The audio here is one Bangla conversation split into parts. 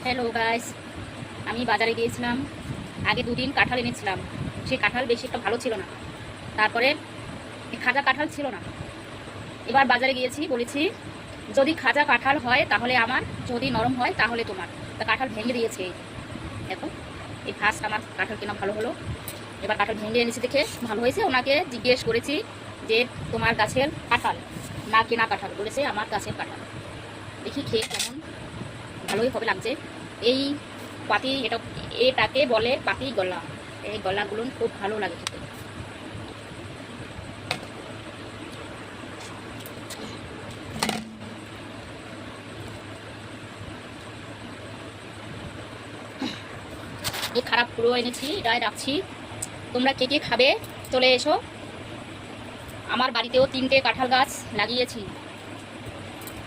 হ্যালো গাইস, আমি বাজারে গিয়েছিলাম। আগে দুদিন কাঁঠাল এনেছিলাম। সেই কাঁঠাল বেশি একটা ভালো ছিল না। তারপরে খাজা কাঁঠাল ছিল না। এবার বাজারে গিয়েছি, বলেছি যদি খাজা কাঁঠাল হয় তাহলে আমার, যদি নরম হয় তাহলে তোমার। তা কাঁঠাল ভেঙে দিয়েছে। দেখো, এই ফার্স্ট আমার কাঁঠাল কেনা ভালো হলো। এবার কাঁঠাল ভেঙে এনেছি দেখে ভালো হয়েছে। ওনাকে জিজ্ঞেস করেছি যে তোমার গাছের কাঁঠাল না কেনা কাঁঠাল? বলেছে আমার গাছের কাঁঠাল। দেখি খেয়ে কেমন, ভালোই হবে লাগছে। এই এটাকে বলে পাতি গলা। এই গলাগুলো খুব ভালো লাগে খেতে। এই খারাপ পুরো এনেছি, এটাই রাখছি। তোমরা কে কে খাবে চলে এসো। আমার বাড়িতেও 3টে কাঁঠাল গাছ লাগিয়েছি।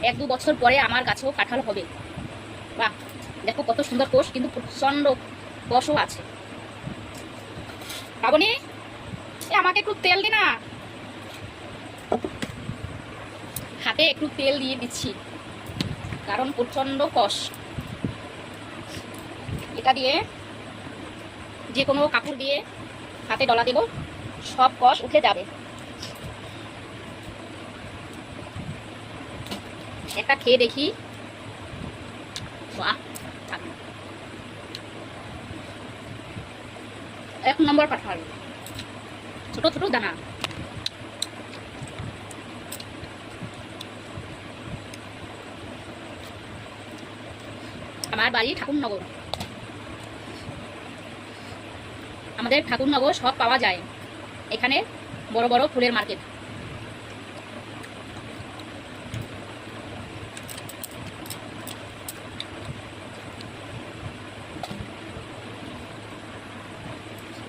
1-2 বছর পরে আমার গাছেও কাঁঠাল হবে। বাহ, দেখো কত সুন্দর কোষ, কিন্তু প্রচন্ড কষও আছে। পাবনি, আমাকে একটু তেল দি না। হাতে একটু তেল দিয়ে দিচ্ছি, কারণ প্রচন্ড কষ। এটা দিয়ে যে কোনো কাপড় দিয়ে হাতে ডলা দেব, সব কষ উঠে যাবে। একটা খেয়ে দেখি। বাহ, 1 নম্বর কাঁঠাল, ছোট ছোট দানা। আমার বাড়ি ঠাকুরনগর। আমাদের ঠাকুরনগর সব পাওয়া যায়। এখানে বড় বড় ফুলের মার্কেট।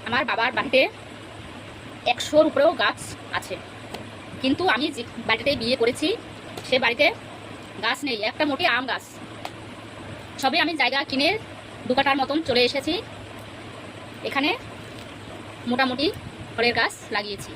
আমার বাবার বাড়িতে 100-র উপরেও গাছ আছে, কিন্তু আমি যে বাড়িতে বিয়ে করেছি সে বাড়িতে গাছ নেই, একটা মোটি আম গাছ। সবে আমি জায়গা কিনে 2 কাঠার মতন চলে এসেছি। এখানে মোটামুটি ফলের গাছ লাগিয়েছি।